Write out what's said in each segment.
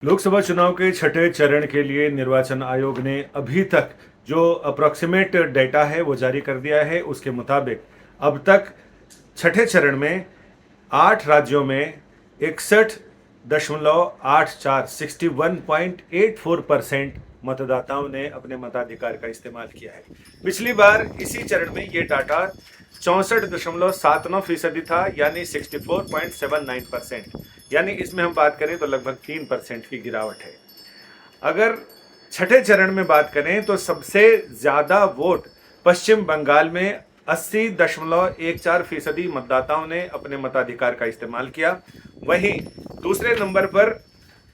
लोकसभा चुनाव के छठे चरण के लिए निर्वाचन आयोग ने अभी तक जो अप्रॉक्सीमेट डेटा है वो जारी कर दिया है। उसके मुताबिक अब तक छठे चरण में 8 राज्यों में 61.84 61.84% मतदाताओं ने अपने मताधिकार का इस्तेमाल किया है। पिछली बार इसी चरण में ये डाटा 64.79% था, यानी 64.79%। यानी इसमें हम बात करें तो लगभग 3% की गिरावट है। अगर छठे चरण में बात करें तो सबसे ज्यादा वोट पश्चिम बंगाल में 80.14% मतदाताओं ने अपने मताधिकार का इस्तेमाल किया। वहीं दूसरे नंबर पर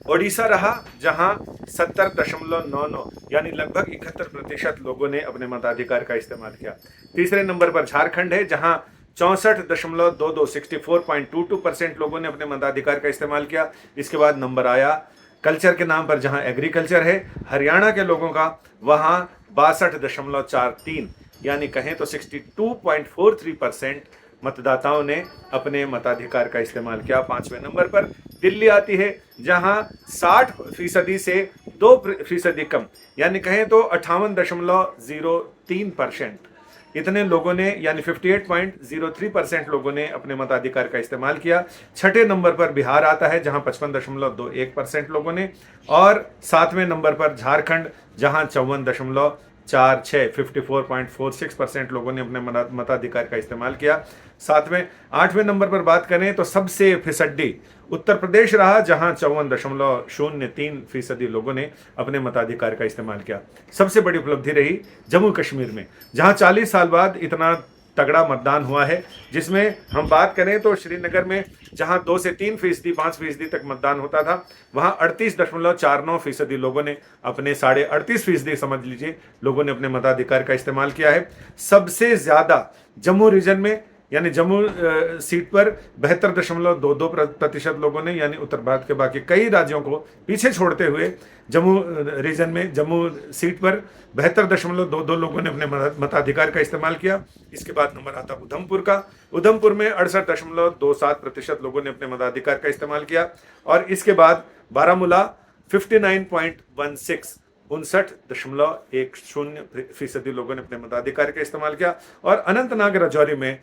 ओडिशा रहा, जहां 70.99 यानी लगभग 71% लोगों ने अपने मताधिकार का इस्तेमाल किया। तीसरे नंबर पर झारखंड है, जहां 64.22 64.22% लोगों ने अपने मताधिकार का इस्तेमाल किया। इसके बाद नंबर आया कल्चर के नाम पर, जहां एग्रीकल्चर है, हरियाणा के लोगों का, वहां 62.43 यानी कहें तो 62.43% मतदाताओं ने अपने मताधिकार का इस्तेमाल किया। पांचवें नंबर पर दिल्ली आती है, जहां 60% से 2% कम यानी कहें तो 58.03% इतने लोगों ने यानी 58.03% लोगों ने अपने मताधिकार का इस्तेमाल किया। छठे नंबर पर बिहार आता है, जहां 55.21% लोगों ने, और सातवें नंबर पर झारखंड, जहां 54.46 लोगों ने अपने मताधिकार का इस्तेमाल किया। आठवें नंबर पर बात करें तो सबसे फिसड्डी उत्तर प्रदेश रहा, जहां 54.03% लोगों ने अपने मताधिकार का इस्तेमाल किया। सबसे बड़ी उपलब्धि रही जम्मू कश्मीर में, जहां 40 साल बाद इतना तगड़ा मतदान हुआ है। जिसमें हम बात करें तो श्रीनगर में जहां 2 से 3% 5% तक मतदान होता था, वहां 38.49% लोगों ने अपने 38.5% समझ लीजिए लोगों ने अपने मताधिकार का इस्तेमाल किया है। सबसे ज्यादा जम्मू रीजन में यानी जम्मू सीट पर 72.22% लोगों ने, यानी उत्तर भारत के बाकी कई राज्यों को पीछे छोड़ते हुए जम्मू रीजन में जम्मू सीट पर 72.22 लोगों ने अपने मताधिकार का इस्तेमाल किया। इसके बाद नंबर आता उधमपुर का। उधमपुर में 68.27% लोगों ने अपने मताधिकार का इस्तेमाल किया। और इसके बाद बारामूला 59.16 59.10% लोगों ने अपने मताधिकार का इस्तेमाल किया। और अनंतनाग राजौरी में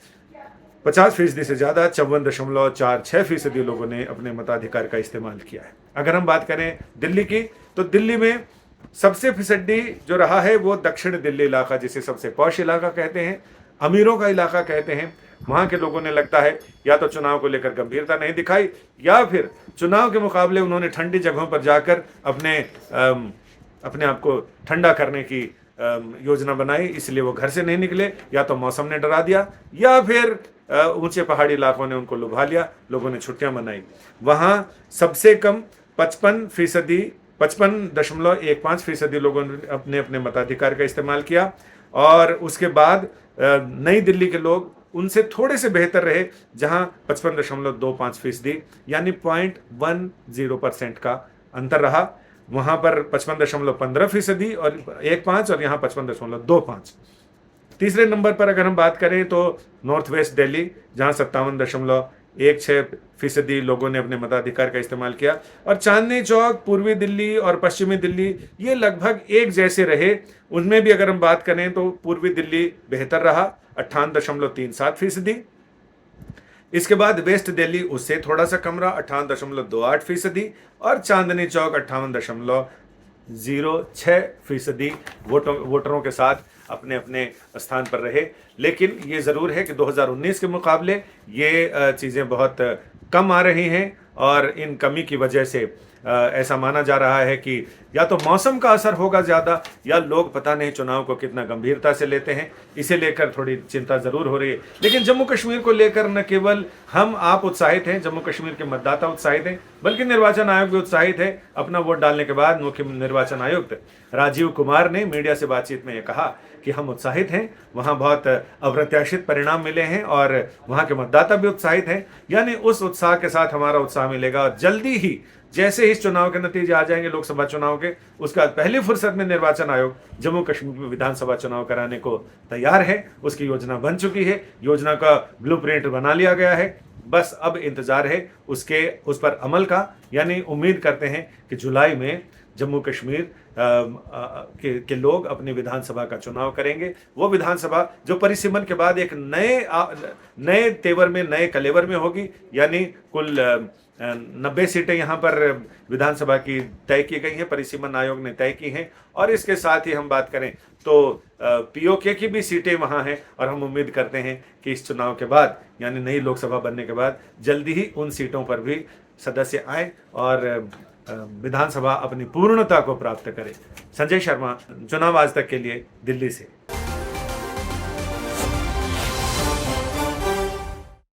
50% से ज्यादा 54.46% लोगों ने अपने मताधिकार का इस्तेमाल किया है। अगर हम बात करें दिल्ली की, तो दिल्ली में सबसे फिसड्डी जो रहा है वो दक्षिण दिल्ली इलाका, जिसे सबसे पॉश इलाका कहते हैं, अमीरों का इलाका कहते हैं। वहां के लोगों ने लगता है या तो चुनाव को लेकर गंभीरता नहीं दिखाई, या फिर चुनाव के मुकाबले उन्होंने ठंडी जगहों पर जाकर अपने आप को ठंडा करने की योजना बनाई, इसलिए वो घर से नहीं निकले। या तो मौसम ने डरा दिया, या फिर ऊंचे पहाड़ी इलाकों ने उनको लुभा लिया, लोगों ने छुट्टियां मनाई। वहां सबसे कम 55.15% लोगों ने अपने मताधिकार का इस्तेमाल किया। और उसके बाद नई दिल्ली के लोग उनसे थोड़े से बेहतर रहे, जहां 55.25% यानी 0.10% का अंतर रहा। वहां पर 55.15% और 1.5, और यहां 55.25। तीसरे नंबर पर अगर हम बात करें तो नॉर्थ वेस्ट दिल्ली, जहां 57.16% लोगों ने अपने मताधिकार का इस्तेमाल किया। और चांदनी चौक, पूर्वी दिल्ली और पश्चिमी दिल्ली ये लगभग एक जैसे रहे। उनमें भी अगर हम बात करें तो पूर्वी दिल्ली बेहतर रहा, 58.37%। इसके बाद वेस्ट दिल्ली उससे थोड़ा सा कम रहा, 58.28%। और चांदनी चौक 58.06% वोटरों के साथ अपने अपने स्थान पर रहे। लेकिन ये ज़रूर है कि 2019 के मुकाबले ये चीज़ें बहुत कम आ रही हैं, और इन कमी की वजह से ऐसा माना जा रहा है कि या तो मौसम का असर होगा ज़्यादा, या लोग पता नहीं चुनाव को कितना गंभीरता से लेते हैं, इसे लेकर थोड़ी चिंता ज़रूर हो रही है। लेकिन जम्मू कश्मीर को लेकर न केवल हम आप उत्साहित हैं, जम्मू कश्मीर के मतदाता उत्साहित हैं, बल्कि निर्वाचन आयोग भी उत्साहित है। अपना वोट डालने के बाद मुख्य निर्वाचन आयुक्त राजीव कुमार ने मीडिया से बातचीत में यह कहा कि हम उत्साहित हैं, वहाँ बहुत अप्रत्याशित परिणाम मिले हैं, और वहाँ के मतदाता भी उत्साहित हैं। यानी उस उत्साह के साथ हमारा उत्साह मिलेगा, और जल्दी ही जैसे इस चुनाव के नतीजे आ जाएंगे लोकसभा चुनाव के, उसके बाद पहली फुर्सत में निर्वाचन आयोग जम्मू कश्मीर में विधानसभा चुनाव कराने को तैयार है। उसकी योजना बन चुकी है, योजना का ब्लूप्रिंट बना लिया गया है। बस अब इंतज़ार है उस पर अमल का। यानी उम्मीद करते हैं कि जुलाई में जम्मू कश्मीर के लोग अपनी विधानसभा का चुनाव करेंगे। वो विधानसभा जो परिसीमन के बाद एक नए तेवर में, नए कलेवर में होगी। यानी कुल 90 सीटें यहाँ पर विधानसभा की तय की गई हैं, परिसीमन आयोग ने तय की हैं। और इसके साथ ही हम बात करें तो पीओके की भी सीटें वहाँ हैं। और हम उम्मीद करते हैं कि इस चुनाव के बाद, यानी नई लोकसभा बनने के बाद, जल्दी ही उन सीटों पर भी सदस्य आए और विधानसभा अपनी पूर्णता को प्राप्त करे। संजय शर्मा, चुनाव आज तक के लिए, दिल्ली से।